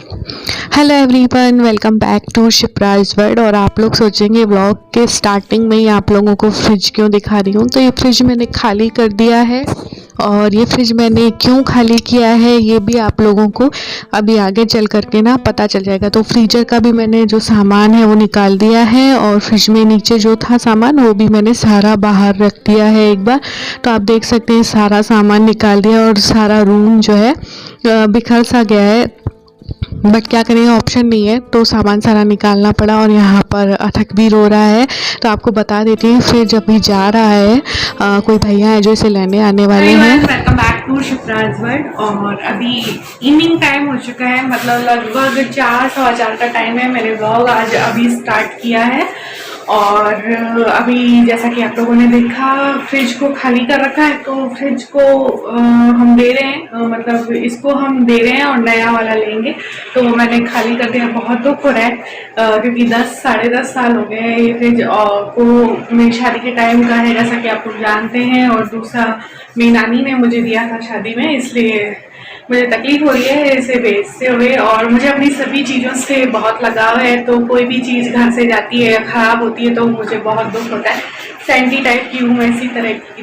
Hello everyone, welcome back to Shipra's world. और आप लोग सोचेंगे व्लॉग के स्टार्टिंग में ही आप लोगों को फ्रिज क्यों दिखा रही हूँ। तो ये फ्रिज मैंने खाली कर दिया है, और ये फ्रिज मैंने क्यों खाली किया है ये भी आप लोगों को अभी आगे चल करके ना पता चल जाएगा। तो फ्रीजर का भी मैंने जो सामान है वो निकाल दिया है, और फ्रिज में नीचे जो था सामान वो भी मैंने सारा बाहर रख दिया है एक बार। तो आप देख सकते हैं सारा सामान निकाल दिया, और सारा रूम जो है बिखर सा गया है, बट क्या करें, ऑप्शन नहीं है, तो सामान सारा निकालना पड़ा। और यहाँ पर अथक भी रो रहा है, तो आपको बता देती हूँ फिर जब भी जा रहा है कोई भैया है जो इसे लेने आने वाले हैं। Welcome back to Shipra's world. और अभी इवनिंग टाइम हो चुका है, मतलब लगभग 4 सवा 4 का टाइम है। मैंने व्लॉग आज अभी स्टार्ट किया है, और अभी जैसा कि आप लोगों ने देखा फ्रिज को खाली कर रखा है। तो फ्रिज को हम दे रहे हैं, मतलब इसको हम दे रहे हैं और नया वाला लेंगे। तो मैंने खाली कर दिया। बहुत दुख हो रहा है क्योंकि 10 साढ़े 10 साल हो गए हैं ये फ्रिज को मेरी शादी के टाइम का है, जैसा कि आप लोग जानते हैं। और दूसरा मेरी नानी ने मुझे दिया था शादी में, इसलिए मुझे तकलीफ हो रही है इसे बेचते हुए। और मुझे अपनी सभी चीज़ों से बहुत लगाव है, तो कोई भी चीज़ घर से जाती है या ख़राब होती है तो मुझे बहुत दुख होता है। सैंटी टाइप की हूँ, ऐसी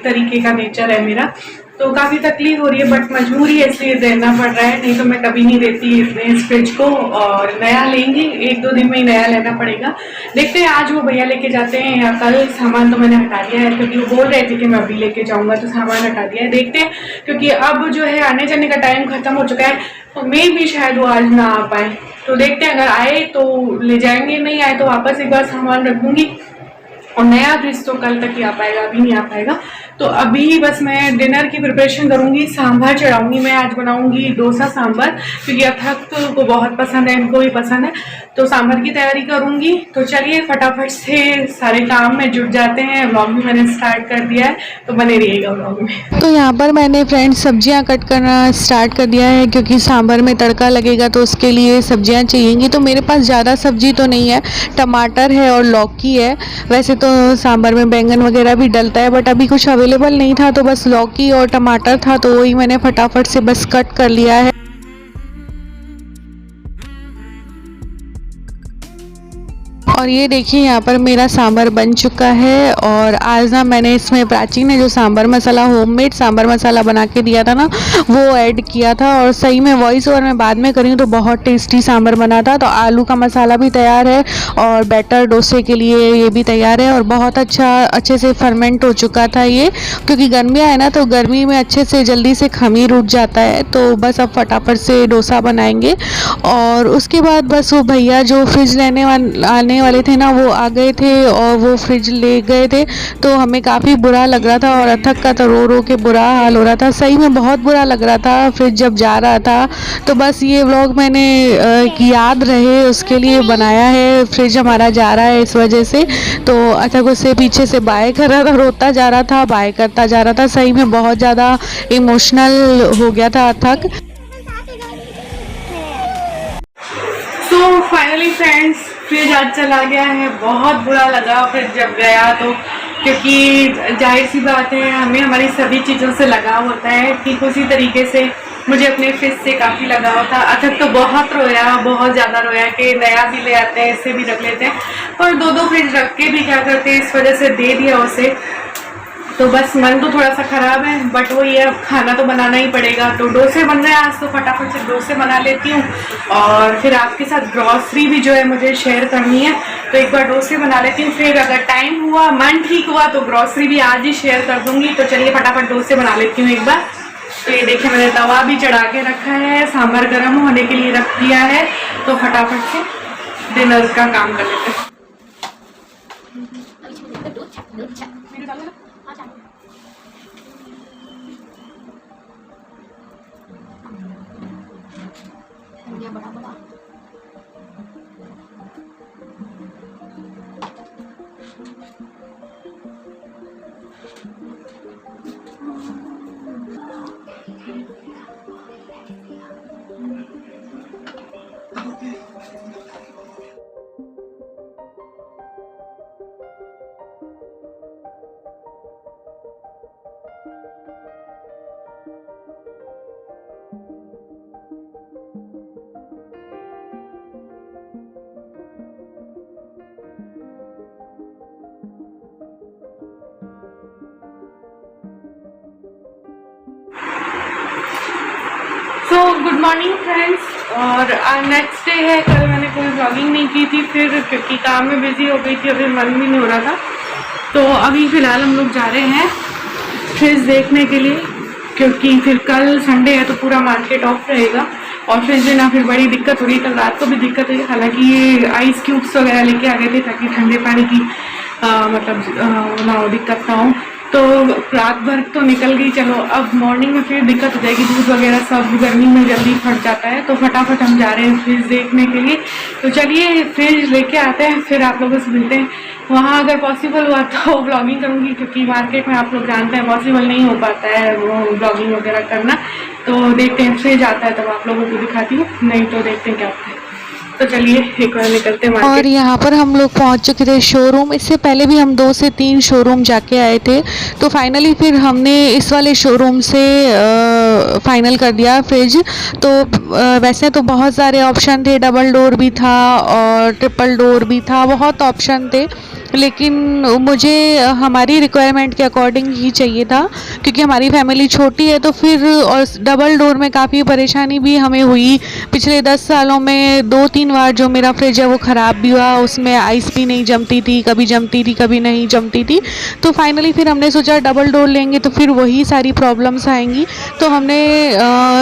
तरीके का नेचर है मेरा। तो काफ़ी तकलीफ हो रही है, बट मजबूरी है इसलिए देना पड़ रहा है, नहीं तो मैं कभी नहीं देती इस फ्रिज को। और नया लेंगे, 1-2 दिन में ही नया लेना पड़ेगा। देखते हैं आज वो भैया लेके जाते हैं या कल। सामान तो मैंने हटा दिया है क्योंकि वो बोल रहे थे कि मैं अभी लेके जाऊंगा, तो सामान हटा दिया है। देखते हैं, क्योंकि अब जो है आने जाने का टाइम खत्म हो चुका है, तो मे भी शायद वो आज ना आ पाए। तो देखते हैं, अगर आए तो ले जाएंगे, नहीं आए तो वापस एक बार सामान रख दूंगी। और नया फ्रिज तो कल तक ही आ पाएगा, अभी नहीं आ पाएगा। तो अभी बस मैं डिनर की प्रिपरेशन करूंगी, सांभर चढ़ाऊंगी। मैं आज बनाऊंगी डोसा सांभर, क्योंकि अथक को बहुत पसंद है, इनको भी पसंद है। तो सांभर की तैयारी करूंगी। तो चलिए फटाफट से सारे काम में जुट जाते हैं। व्लॉग भी मैंने स्टार्ट कर दिया है, तो बने रहिएगा व्लॉग में। तो यहाँ पर मैंने फ्रेंड्स सब्जियाँ कट करना स्टार्ट कर दिया है, क्योंकि सांभर में तड़का लगेगा तो उसके लिए सब्जियाँ चाहिएंगी। तो मेरे पास ज़्यादा सब्जी तो नहीं है, टमाटर है और लौकी है। वैसे तो सांभर में बैंगन वगैरह भी डलता है, बट अभी कुछ अवेलेबल नहीं था, तो बस लौकी और टमाटर था, तो वही मैंने फटाफट से बस कट कर लिया है। और ये देखिए यहाँ पर मेरा सांभर बन चुका है। और आज ना मैंने इसमें प्राची ने जो सांभर मसाला, होममेड सांभर मसाला बना के दिया था ना, वो ऐड किया था। और सही में वॉइस ओवर मैं बाद में करी हूँ, तो बहुत टेस्टी सांभर बना था। तो आलू का मसाला भी तैयार है, और बैटर डोसे के लिए ये भी तैयार है। और बहुत अच्छे से फर्मेंट हो चुका था ये, क्योंकि गर्मियाँ है ना, तो गर्मी में अच्छे से जल्दी से खमीर उठ जाता है। तो बस अब फटाफट से डोसा बनाएंगे। और उसके बाद बस वो भैया जो फ्रिज आने वाले थे ना, वो आ गए थे और वो फ्रिज ले गए थे। तो हमें काफ़ी बुरा लग रहा था, और अथक का तो रो रो के बुरा हाल हो रहा था। सही में बहुत बुरा लग रहा था फ्रिज जब जा रहा था। तो बस ये व्लॉग मैंने याद रहे उसके लिए बनाया है। फ्रिज हमारा जा रहा है इस वजह से। तो अथक उससे पीछे से बाय कर रहा था, रोता जा रहा था, बाय करता जा रहा था। सही में बहुत ज़्यादा इमोशनल हो गया था अथक। तो फाइनली फ्रेंड्स, फ्रिज आज चला गया है। बहुत बुरा लगा फिर जब गया तो, क्योंकि जाहिर सी बात है हमें हमारी सभी चीज़ों से लगाव होता है। ठीक उसी तरीके से मुझे अपने फ्रिज से काफ़ी लगाव था। अथक तो बहुत रोया, बहुत ज़्यादा रोया कि नया भी ले आते हैं, इससे भी रख लेते हैं। पर दो दो फ्रिज रख के भी क्या करते हैं, इस वजह से दे दिया उसे। तो बस मन तो थोड़ा सा खराब है, बट वो ये खाना तो बनाना ही पड़ेगा। तो डोसे बन रहे हैं आज, तो फटाफट से डोसे बना लेती हूँ। और फिर आपके साथ ग्रॉसरी भी जो है मुझे शेयर करनी है, तो एक बार डोसे बना लेती हूँ। फिर अगर टाइम हुआ, मन ठीक हुआ, तो ग्रॉसरी भी आज ही शेयर कर दूंगी। तो चलिए फटाफट डोसे बना लेती हूँ एक बार। तो ये देखिए मैंने तवा भी चढ़ा के रखा है, सांभर गर्म होने के लिए रख दिया है। तो फटाफट से डिनर का काम कर लेते हैं। Morning friends. और आज नेक्स्ट डे है। कल मैंने कोई व्लॉगिंग नहीं की थी फिर क्योंकि काम में बिजी हो गई थी, अभी मन भी नहीं हो रहा था। तो अभी फ़िलहाल हम लोग जा रहे हैं फ्रिज देखने के लिए, क्योंकि फिर कल संडे है तो पूरा मार्केट ऑफ रहेगा और फ्रिज में ना फिर बड़ी दिक्कत हो रही। कल रात को भी दिक्कत हुई, हालांकि ये आइस क्यूब्स वगैरह लेके आ गए थे ताकि ठंडे पानी की ना हो, दिक्कत ना हो। तो रात भर तो निकल गई, चलो अब मॉर्निंग में फिर दिक्कत हो जाएगी। दूध वगैरह सब गर्मी में जल्दी फट जाता है, तो फटाफट हम जा रहे हैं फ्रिज देखने के लिए। तो चलिए फ्रिज लेके आते हैं, फिर आप लोगों से मिलते हैं वहाँ। अगर पॉसिबल हुआ तो व्लॉगिंग करूँगी, क्योंकि मार्केट में आप लोग जानते हैं पॉसिबल नहीं हो पाता है वो व्लॉगिंग वगैरह करना। तो देखते हैं फ्रिज आता है तब आप लोगों को दिखाती हूँ, नहीं तो देखते हैं क्या होता है। तो चलिए एक बार निकलते हैं। और यहाँ पर हम लोग पहुँच चुके थे शोरूम। इससे पहले भी हम 2 से 3 शोरूम जाके आए थे, तो फाइनली फिर हमने इस वाले शोरूम से फाइनल कर दिया फ्रिज। तो वैसे तो बहुत सारे ऑप्शन थे, डबल डोर भी था और ट्रिपल डोर भी था, बहुत ऑप्शन थे, लेकिन मुझे हमारी रिक्वायरमेंट के अकॉर्डिंग ही चाहिए था, क्योंकि हमारी फैमिली छोटी है। तो फिर और डबल डोर में काफ़ी परेशानी भी हमें हुई। पिछले 10 सालों में 2-3 बार जो मेरा फ्रिज है वो ख़राब भी हुआ, उसमें आइस भी नहीं जमती थी, कभी जमती थी कभी नहीं जमती थी। तो फाइनली फिर हमने सोचा डबल डोर लेंगे तो फिर वही सारी प्रॉब्लम्स आएंगी, तो हमने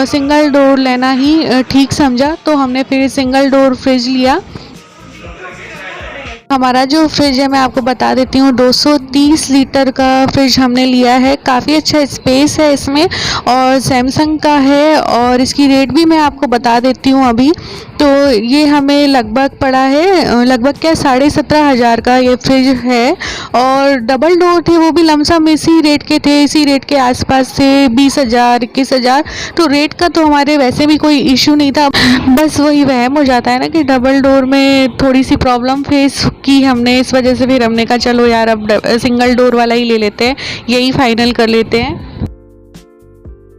सिंगल डोर लेना ही ठीक समझा। तो हमने फिर सिंगल डोर फ्रिज लिया। हमारा जो फ्रिज है मैं आपको बता देती हूँ, 230 लीटर का फ्रिज हमने लिया है। काफ़ी अच्छा स्पेस है इसमें और सैमसंग का है, और इसकी रेट भी मैं आपको बता देती हूँ अभी। तो ये हमें लगभग पड़ा है, लगभग क्या 17,500 का ये फ्रिज है। और डबल डोर थे वो भी लमसम इसी रेट के थे, इसी रेट के आसपास थे, 20,000 21,000। तो रेट का तो हमारे वैसे भी कोई इशू नहीं था, बस वही वहम हो जाता है ना कि डबल डोर में थोड़ी सी प्रॉब्लम फेस की हमने, इस वजह से फिर हमने कहा चलो यार अब सिंगल डोर वाला ही ले लेते हैं, यही फाइनल कर लेते हैं।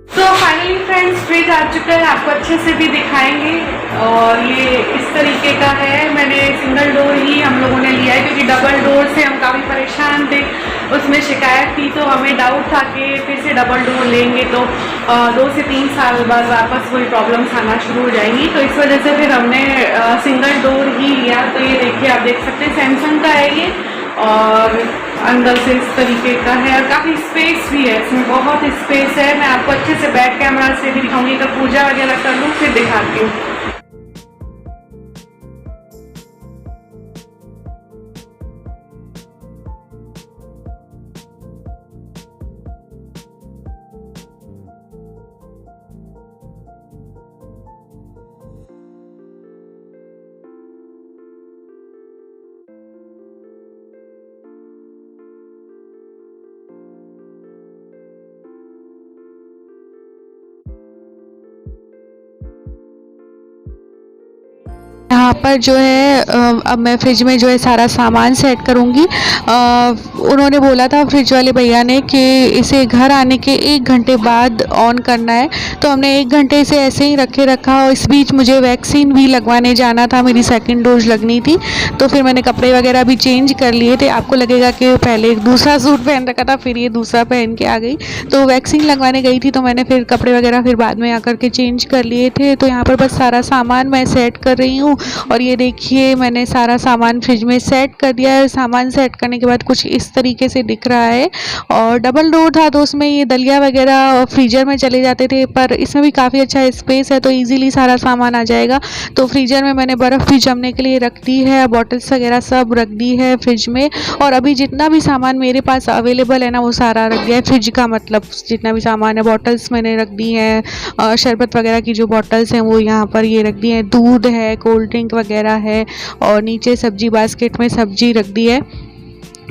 तो फाइनली फ्रेंड्स फ्रिज आ चुका है, आपको अच्छे से भी दिखाएंगे। और ये इस तरीके का है, मैंने सिंगल डोर ही हम लोगों ने लिया है, क्योंकि डबल डोर से हम काफ़ी परेशान थे, उसमें शिकायत थी। तो हमें डाउट था कि फिर से डबल डोर लेंगे तो 2 से 3 साल बाद वापस वही प्रॉब्लम्स आना शुरू हो जाएंगी। तो इस वजह से फिर हमने सिंगल डोर ही लिया। तो ये देखिए, आप देख सकते हैं सैमसंग का है ये, और अंदर से इस तरीके का है और काफ़ी स्पेस भी है, इसमें बहुत स्पेस है। मैं आपको अच्छे से बैक कैमरा से भी दिखाऊंगी, अगर पूजा वगैरह कर लूँ फिर दिखाती हूँ। यहाँ पर जो है अब मैं फ्रिज में जो है सारा सामान सेट करूँगी। उन्होंने बोला था फ्रिज वाले भैया ने कि इसे घर आने के 1 घंटे बाद ऑन करना है, तो हमने 1 घंटे से ऐसे ही रखा। और इस बीच मुझे वैक्सीन भी लगवाने जाना था, मेरी 2nd डोज लगनी थी। तो फिर मैंने कपड़े वगैरह भी चेंज कर लिए थे। आपको लगेगा कि पहले एक दूसरा सूट पहन रखा था, फिर ये दूसरा पहन के आ गई। तो वैक्सीन लगवाने गई थी, तो मैंने फिर कपड़े वगैरह फिर बाद में आकर के चेंज कर लिए थे। तो यहाँ पर बस सारा सामान मैं सेट कर रही हूँ। और ये देखिए मैंने सारा सामान फ्रिज में सेट कर दिया है। सामान सेट करने के बाद कुछ इस तरीके से दिख रहा है। और डबल डोर था तो उसमें ये दलिया वगैरह फ्रीजर में चले जाते थे, पर इसमें भी काफ़ी अच्छा स्पेस है तो इजीली सारा सामान आ जाएगा। तो फ्रीजर में मैंने बर्फ़ भी जमने के लिए रख दी है, बॉटल्स वगैरह सब रख दी है फ्रिज में। और अभी जितना भी सामान मेरे पास अवेलेबल है ना वो सारा रख दिया है। फ्रिज का मतलब जितना भी सामान है, बॉटल्स मैंने रख दी हैं, शरबत वगैरह की जो बॉटल्स हैं वो यहाँ पर ये रख दी हैं, दूध है, कोल्ड ड्रिंक वगैरह है, और नीचे सब्जी बास्केट में सब्जी रख दी है।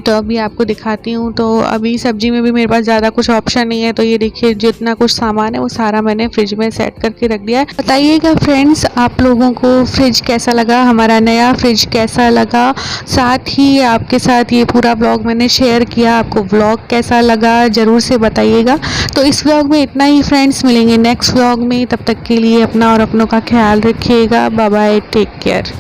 तो अभी आपको दिखाती हूँ। तो अभी सब्जी में भी मेरे पास ज़्यादा कुछ ऑप्शन नहीं है। तो ये देखिए जितना कुछ सामान है वो सारा मैंने फ्रिज में सेट करके रख दिया है। बताइएगा फ्रेंड्स आप लोगों को फ्रिज कैसा लगा, हमारा नया फ्रिज कैसा लगा। साथ ही आपके साथ ये पूरा व्लॉग मैंने शेयर किया, आपको व्लॉग कैसा लगा ज़रूर से बताइएगा। तो इस व्लॉग में इतना ही फ्रेंड्स, मिलेंगे नेक्स्ट व्लॉग में। तब तक के लिए अपना और अपनों का ख्याल रखिएगा। Bye bye, take care.